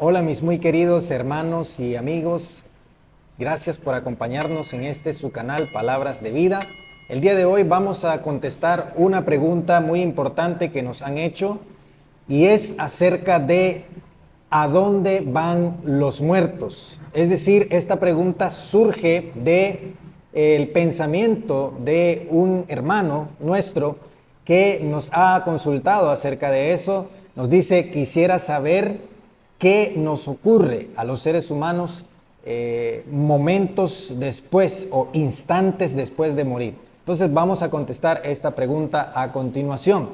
Hola mis muy queridos hermanos y amigos, gracias por acompañarnos en su canal Palabras de Vida. El día de hoy vamos a contestar una pregunta muy importante que nos han hecho y es acerca de ¿a dónde van los muertos? Es decir, esta pregunta surge del pensamiento de un hermano nuestro que nos ha consultado acerca de eso. Nos dice, quisiera saber qué nos ocurre a los seres humanos momentos después o instantes después de morir. Entonces vamos a contestar esta pregunta a continuación.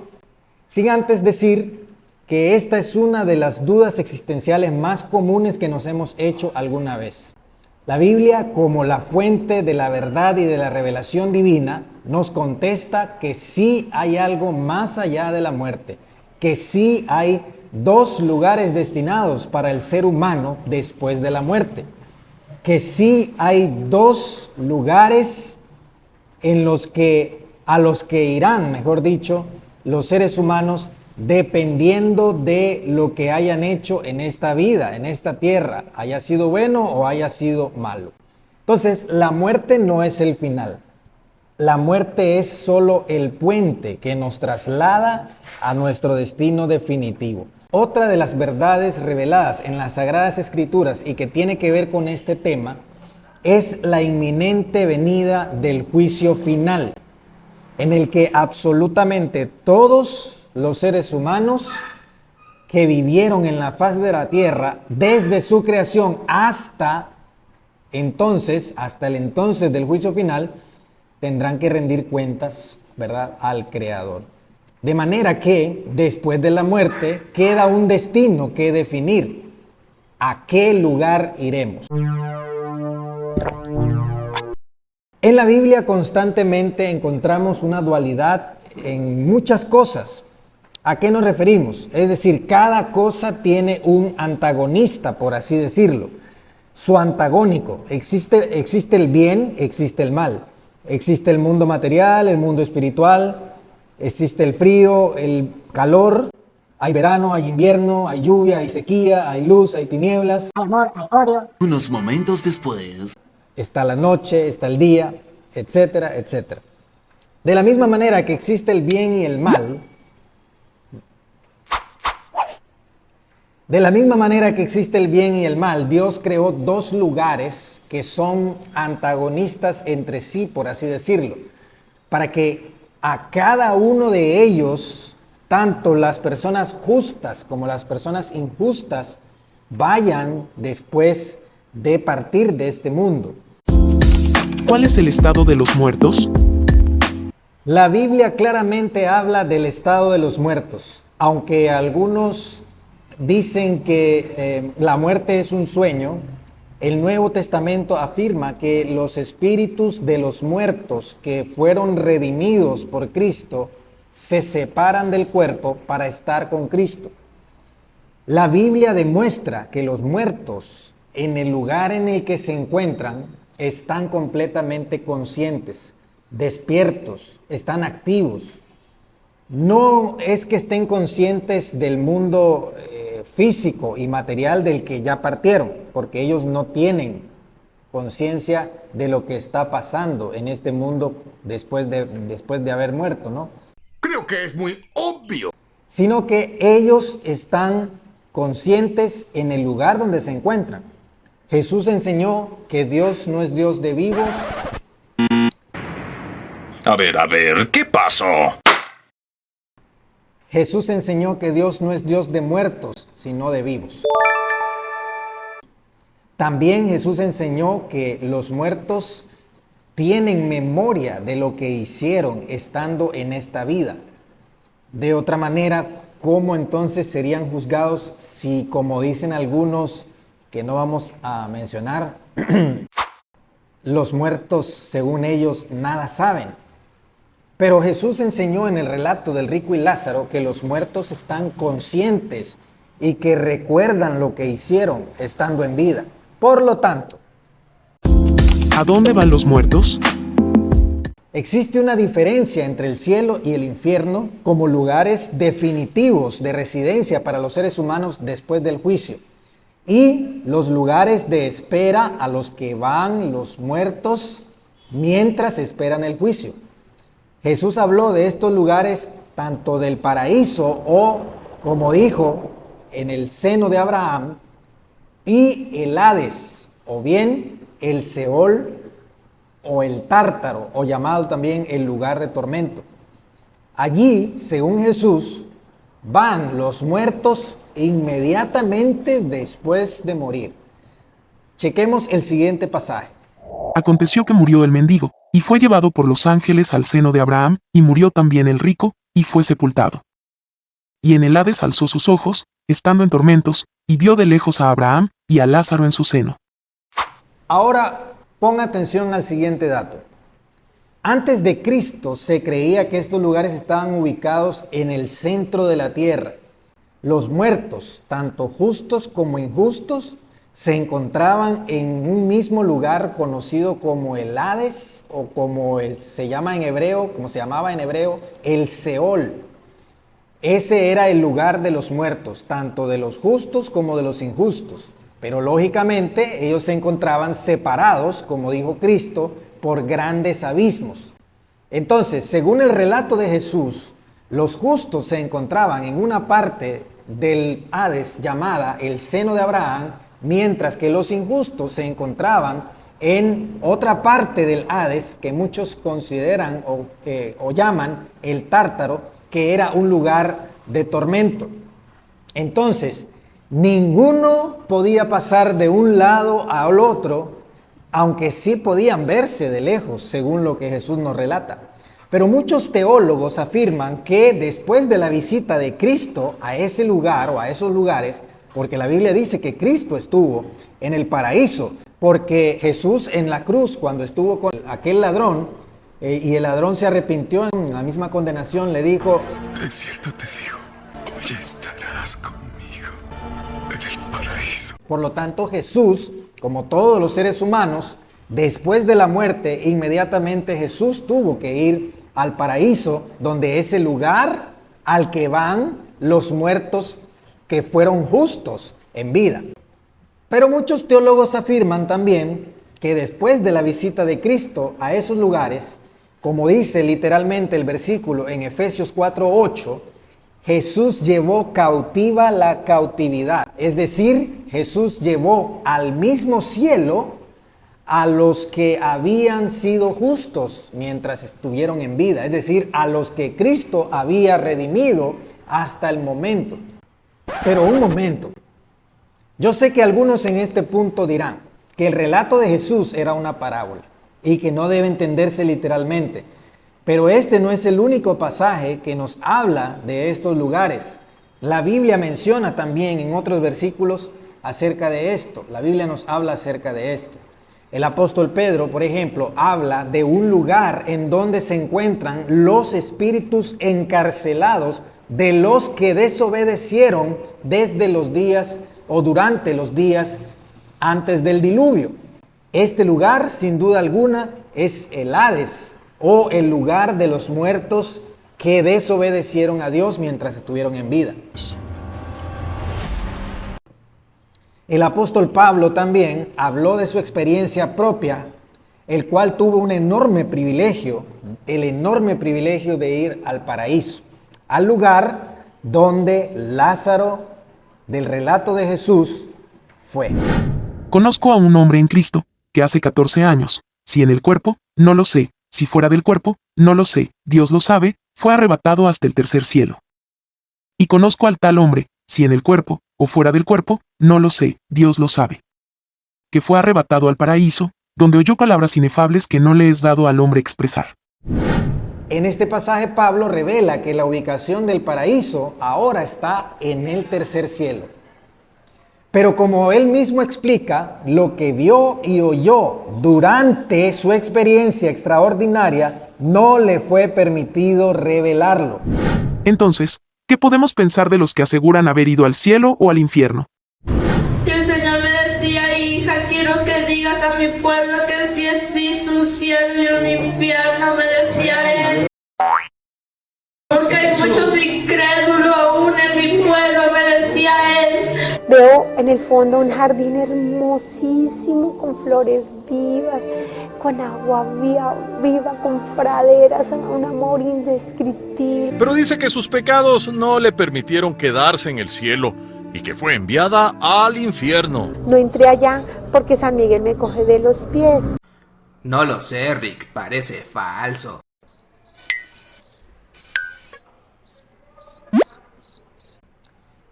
Sin antes decir que esta es una de las dudas existenciales más comunes que nos hemos hecho alguna vez. La Biblia, como la fuente de la verdad y de la revelación divina, nos contesta que sí hay algo más allá de la muerte, que sí hay dos lugares destinados para el ser humano después de la muerte, que sí hay dos lugares a los que irán, mejor dicho, los seres humanos dependiendo de lo que hayan hecho en esta vida, en esta tierra, haya sido bueno o haya sido malo. Entonces, la muerte no es el final. La muerte es solo el puente que nos traslada a nuestro destino definitivo. Otra de las verdades reveladas en las Sagradas Escrituras y que tiene que ver con este tema es la inminente venida del juicio final, en el que absolutamente todos los seres humanos que vivieron en la faz de la tierra desde su creación hasta el entonces del juicio final, tendrán que rendir cuentas, ¿verdad?, al Creador. De manera que después de la muerte queda un destino que definir. ¿A qué lugar iremos? En la Biblia constantemente encontramos una dualidad en muchas cosas. ¿A qué nos referimos? Es decir, cada cosa tiene un antagonista, por así decirlo. Su antagónico. Existe el bien, existe el mal. Existe el mundo material, el mundo espiritual. Existe el frío, el calor. Hay verano, hay invierno, hay lluvia, hay sequía, hay luz, hay tinieblas. Hay amor, hay odio. Unos momentos después. Está la noche, está el día, etcétera, etcétera. De la misma manera que existe el bien y el mal, Dios creó dos lugares que son antagonistas entre sí, por así decirlo, para que a cada uno de ellos, tanto las personas justas como las personas injustas, vayan después de partir de este mundo. ¿Cuál es el estado de los muertos? La Biblia claramente habla del estado de los muertos, aunque algunos dicen que la muerte es un sueño. El Nuevo Testamento afirma que los espíritus de los muertos que fueron redimidos por Cristo se separan del cuerpo para estar con Cristo. La Biblia demuestra que los muertos, en el lugar en el que se encuentran, están completamente conscientes, despiertos, están activos. No es que estén conscientes del mundo físico y material del que ya partieron, porque ellos no tienen conciencia de lo que está pasando en este mundo después de haber muerto, ¿no? Creo que es muy obvio. Sino que ellos están conscientes en el lugar donde se encuentran. Jesús enseñó que Dios no es Dios de vivos. A ver, ¿qué pasó? Jesús enseñó que Dios no es Dios de muertos, sino de vivos. También Jesús enseñó que los muertos tienen memoria de lo que hicieron estando en esta vida. De otra manera, ¿cómo entonces serían juzgados si, como dicen algunos que no vamos a mencionar, los muertos, según ellos, nada saben? Pero Jesús enseñó en el relato del rico y Lázaro que los muertos están conscientes y que recuerdan lo que hicieron estando en vida. Por lo tanto, ¿a dónde van los muertos? existe una diferencia entre el cielo y el infierno como lugares definitivos de residencia para los seres humanos después del juicio. y los lugares de espera a los que van los muertos mientras esperan el juicio. Jesús habló de estos lugares tanto del paraíso o, como dijo, en el seno de Abraham, y el Hades, o bien el Seol o el Tártaro, o llamado también el lugar de tormento. Allí, según Jesús, van los muertos inmediatamente después de morir. Chequemos el siguiente pasaje. Aconteció que murió el mendigo, y fue llevado por los ángeles al seno de Abraham, y murió también el rico, y fue sepultado. Y en el Hades alzó sus ojos, estando en tormentos, y vio de lejos a Abraham, y a Lázaro en su seno. Ahora, pon atención al siguiente dato. Antes de Cristo se creía que estos lugares estaban ubicados en el centro de la tierra. Los muertos, tanto justos como injustos, se encontraban en un mismo lugar conocido como el Hades, o como se llama en hebreo, como se llamaba en hebreo, el Seol. Ese era el lugar de los muertos, tanto de los justos como de los injustos. Pero lógicamente ellos se encontraban separados, como dijo Cristo, por grandes abismos. Entonces, según el relato de Jesús, los justos se encontraban en una parte del Hades llamada el seno de Abraham, mientras que los injustos se encontraban en otra parte del Hades que muchos consideran o llaman el Tártaro, que era un lugar de tormento. Entonces, ninguno podía pasar de un lado al otro, aunque sí podían verse de lejos, según lo que Jesús nos relata. Pero muchos teólogos afirman que después de la visita de Cristo a ese lugar o a esos lugares, porque la Biblia dice que Cristo estuvo en el paraíso, porque Jesús en la cruz, cuando estuvo con aquel ladrón, y el ladrón se arrepintió en la misma condenación, le dijo: De cierto te digo, hoy estarás conmigo en el paraíso. Por lo tanto, Jesús, como todos los seres humanos, después de la muerte, inmediatamente Jesús tuvo que ir al paraíso, donde es el lugar al que van los muertos que fueron justos en vida. Pero muchos teólogos afirman también que después de la visita de Cristo a esos lugares, como dice literalmente el versículo en Efesios 4:8, Jesús llevó cautiva la cautividad. Es decir, Jesús llevó al mismo cielo a los que habían sido justos mientras estuvieron en vida. Es decir, a los que Cristo había redimido hasta el momento. Pero un momento. Yo sé que algunos en este punto dirán que el relato de Jesús era una parábola y que no debe entenderse literalmente. Pero este no es el único pasaje que nos habla de estos lugares. La Biblia menciona también en otros versículos acerca de esto. La Biblia nos habla acerca de esto. El apóstol Pedro, por ejemplo, habla de un lugar en donde se encuentran los espíritus encarcelados de los que desobedecieron desde los días o durante los días antes del diluvio. Este lugar, sin duda alguna, es el Hades, o el lugar de los muertos que desobedecieron a Dios mientras estuvieron en vida. El apóstol Pablo también habló de su experiencia propia, el cual tuvo un enorme privilegio, el enorme privilegio de ir al paraíso, al lugar donde Lázaro, del relato de Jesús, fue. Conozco a un hombre en Cristo, que hace 14 años, si en el cuerpo, no lo sé, si fuera del cuerpo, no lo sé, Dios lo sabe, fue arrebatado hasta el tercer cielo. Y conozco al tal hombre, si en el cuerpo, o fuera del cuerpo, no lo sé, Dios lo sabe, que fue arrebatado al paraíso, donde oyó palabras inefables que no le es dado al hombre expresar. En este pasaje Pablo revela que la ubicación del paraíso ahora está en el tercer cielo. Pero como él mismo explica, lo que vio y oyó durante su experiencia extraordinaria no le fue permitido revelarlo. Entonces, ¿qué podemos pensar de los que aseguran haber ido al cielo o al infierno? Y el Señor me decía: hija, quiero que digas a mi pueblo que sí existe un cielo y un infierno, me decía él. Porque hay muchos incrédulos aún en mi pueblo, me decía él. Veo en el fondo un jardín hermosísimo con flores vivas, con agua viva, con praderas, un amor indescriptible. Pero dice que sus pecados no le permitieron quedarse en el cielo y que fue enviada al infierno. No entré allá porque San Miguel me coge de los pies. No lo sé, Rick, parece falso.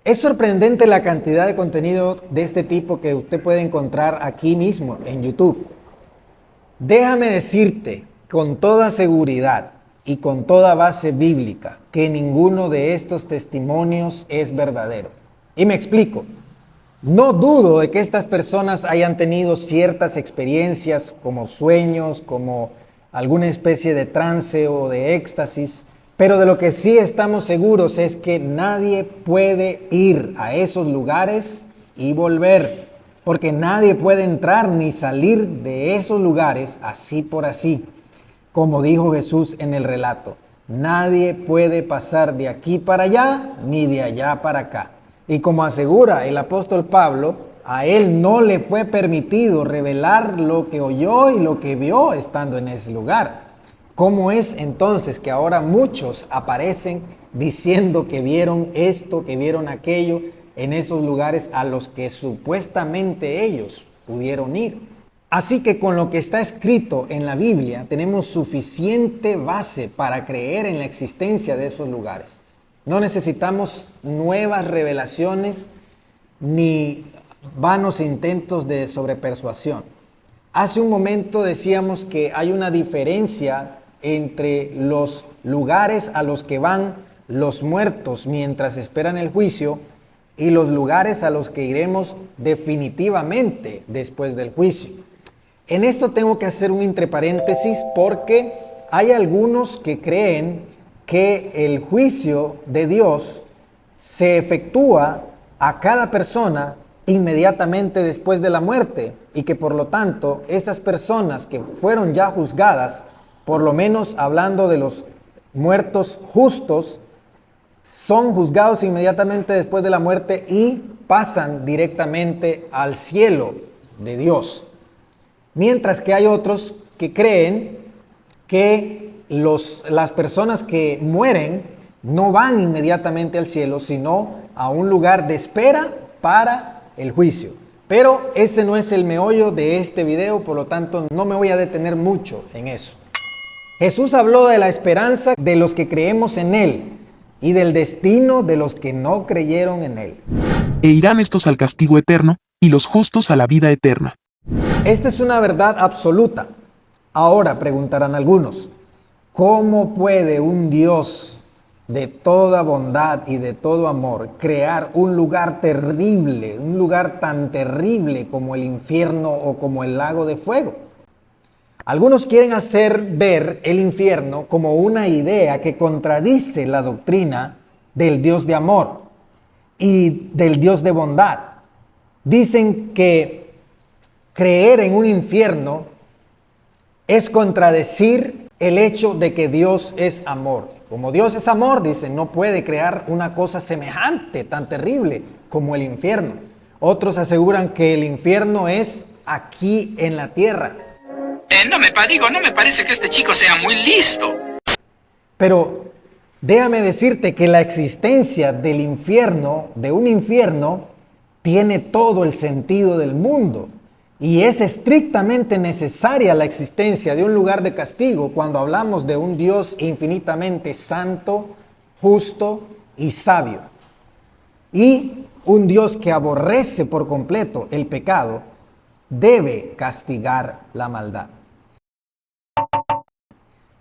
Es sorprendente la cantidad de contenido de este tipo que usted puede encontrar aquí mismo en YouTube. Déjame decirte con toda seguridad y con toda base bíblica que ninguno de estos testimonios es verdadero. Y me explico. No dudo de que estas personas hayan tenido ciertas experiencias como sueños, como alguna especie de trance o de éxtasis, pero de lo que sí estamos seguros es que nadie puede ir a esos lugares y volver, porque nadie puede entrar ni salir de esos lugares así por así, como dijo Jesús en el relato. Nadie puede pasar de aquí para allá ni de allá para acá. Y como asegura el apóstol Pablo, a él no le fue permitido revelar lo que oyó y lo que vio estando en ese lugar. ¿Cómo es entonces que ahora muchos aparecen diciendo que vieron esto, que vieron aquello en esos lugares a los que supuestamente ellos pudieron ir? Así que con lo que está escrito en la Biblia tenemos suficiente base para creer en la existencia de esos lugares. No necesitamos nuevas revelaciones ni vanos intentos de sobrepersuasión. Hace un momento decíamos que hay una diferencia entre los lugares a los que van los muertos mientras esperan el juicio y los lugares a los que iremos definitivamente después del juicio. En esto tengo que hacer un entre paréntesis porque hay algunos que creen que el juicio de Dios se efectúa a cada persona inmediatamente después de la muerte y que por lo tanto estas personas que fueron ya juzgadas, por lo menos hablando de los muertos justos, son juzgados inmediatamente después de la muerte y pasan directamente al cielo de Dios. Mientras que hay otros que creen que las personas que mueren no van inmediatamente al cielo, sino a un lugar de espera para el juicio. Pero este no es el meollo de este video, por lo tanto no me voy a detener mucho en eso. Jesús habló de la esperanza de los que creemos en Él y del destino de los que no creyeron en Él. E irán estos al castigo eterno, y los justos a la vida eterna. Esta es una verdad absoluta. Ahora preguntarán algunos, ¿cómo puede un Dios de toda bondad y de todo amor crear un lugar terrible, un lugar tan terrible como el infierno o como el lago de fuego? Algunos quieren hacer ver el infierno como una idea que contradice la doctrina del Dios de amor y del Dios de bondad. Dicen que creer en un infierno es contradecir el hecho de que Dios es amor. Como Dios es amor, dicen, no puede crear una cosa semejante, tan terrible como el infierno. Otros aseguran que el infierno es aquí en la tierra. No me parece que este chico sea muy listo. Pero déjame decirte que la existencia del infierno, de un infierno, tiene todo el sentido del mundo. Y es estrictamente necesaria la existencia de un lugar de castigo cuando hablamos de un Dios infinitamente santo, justo y sabio. Y un Dios que aborrece por completo el pecado debe castigar la maldad.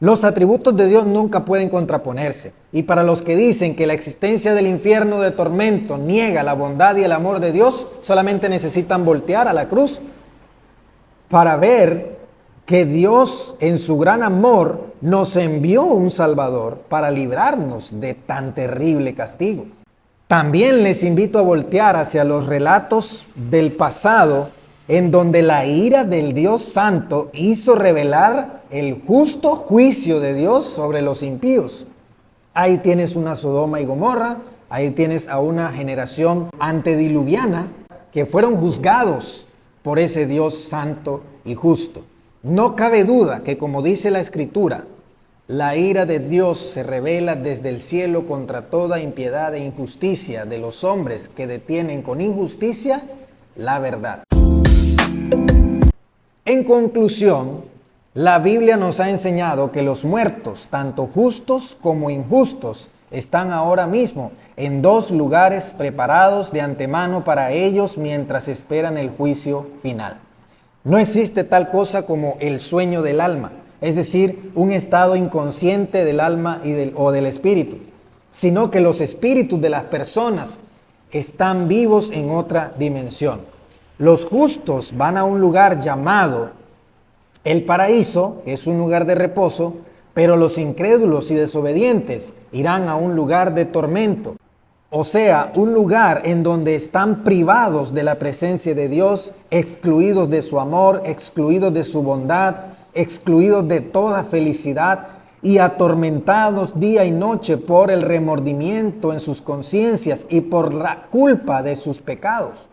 Los atributos de Dios nunca pueden contraponerse. Y para los que dicen que la existencia del infierno de tormento niega la bondad y el amor de Dios, solamente necesitan voltear a la cruz para ver que Dios en su gran amor nos envió un Salvador para librarnos de tan terrible castigo. También les invito a voltear hacia los relatos del pasado en donde la ira del Dios Santo hizo revelar el justo juicio de Dios sobre los impíos. Ahí tienes una Sodoma y Gomorra, Ahí tienes a una generación antediluviana que fueron juzgados por ese Dios santo y justo. No cabe duda que, como dice la Escritura, la ira de Dios se revela desde el cielo contra toda impiedad e injusticia de los hombres que detienen con injusticia la verdad. En conclusión, la Biblia nos ha enseñado que los muertos, tanto justos como injustos, están ahora mismo en dos lugares preparados de antemano para ellos mientras esperan el juicio final. No existe tal cosa como el sueño del alma, es decir, un estado inconsciente del alma o del espíritu, sino que los espíritus de las personas están vivos en otra dimensión. Los justos van a un lugar llamado el paraíso, que es un lugar de reposo, pero los incrédulos y desobedientes irán a un lugar de tormento, o sea, un lugar en donde están privados de la presencia de Dios, excluidos de su amor, excluidos de su bondad, excluidos de toda felicidad y atormentados día y noche por el remordimiento en sus conciencias y por la culpa de sus pecados,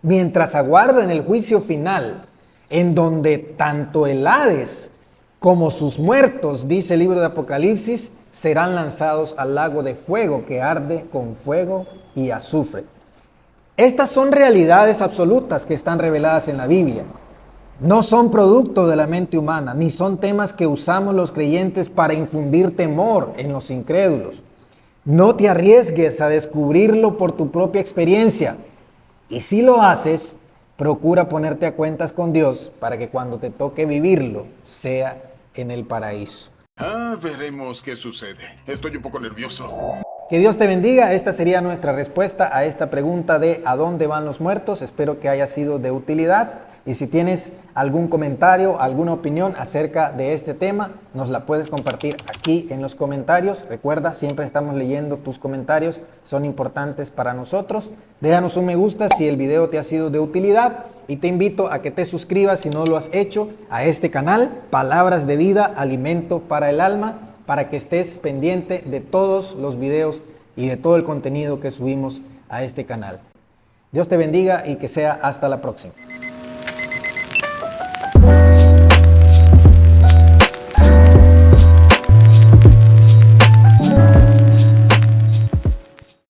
mientras aguardan el juicio final, en donde tanto el Hades como sus muertos, dice el libro de Apocalipsis, serán lanzados al lago de fuego que arde con fuego y azufre. Estas son realidades absolutas que están reveladas en la Biblia. No son producto de la mente humana, ni son temas que usamos los creyentes para infundir temor en los incrédulos. No te arriesgues a descubrirlo por tu propia experiencia. Y si lo haces, procura ponerte a cuentas con Dios para que cuando te toque vivirlo, sea en el paraíso. Veremos qué sucede. Estoy un poco nervioso. Que Dios te bendiga. Esta sería nuestra respuesta a esta pregunta de ¿a dónde van los muertos? Espero que haya sido de utilidad. Y si tienes algún comentario, alguna opinión acerca de este tema, nos la puedes compartir aquí en los comentarios. Recuerda, siempre estamos leyendo tus comentarios, son importantes para nosotros. Déjanos un me gusta si el video te ha sido de utilidad y te invito a que te suscribas si no lo has hecho a este canal, Palabras de Vida, Alimento para el Alma, para que estés pendiente de todos los videos y de todo el contenido que subimos a este canal. Dios te bendiga y que sea hasta la próxima.